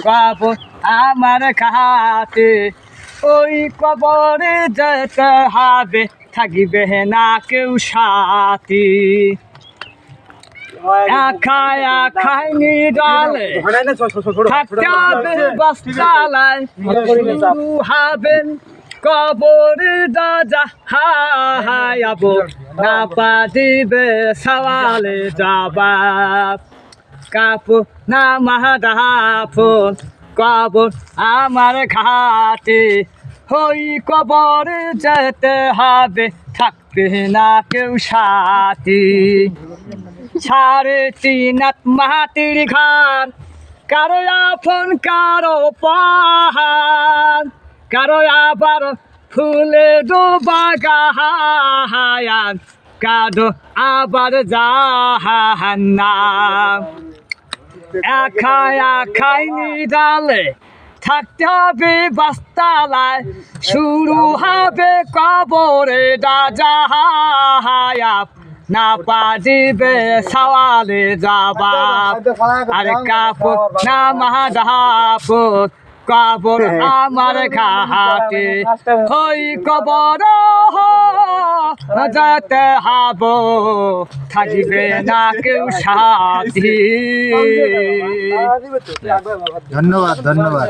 কবর আমার খাতে ওই কবরে যেতে হবে থাকিবে না কেউ সাথী একাই একাই নিরালে থাকতে হবে বস্তালায় শুরু হবেন কবরে দাদা হায়াব না পাদিবে সওয়ালে জবাব কাপড় না মাহাদাফন কবর আমার ঘাটে ওই কবরে যেতে হবে থাকবে না কেউ সাথী 3.5 হাত মাটির ঘাট কারো আপন কারো পাহাড় কারো আবার ফুলে বাগান কারো আবার জাহান্নাম একাই একাই নিরালে থাকতে হবে বাস্তালায় শুরু হবে কবরে দাজাহায়াব না পাজিবে সওয়ালে জবাব আরে কাপড় না মাহাদাফন কবর আমার ঘাটে ওই কবর যেতে হব থাকিবে না কেউ সাথী ধন্যবাদ ধন্যবাদ।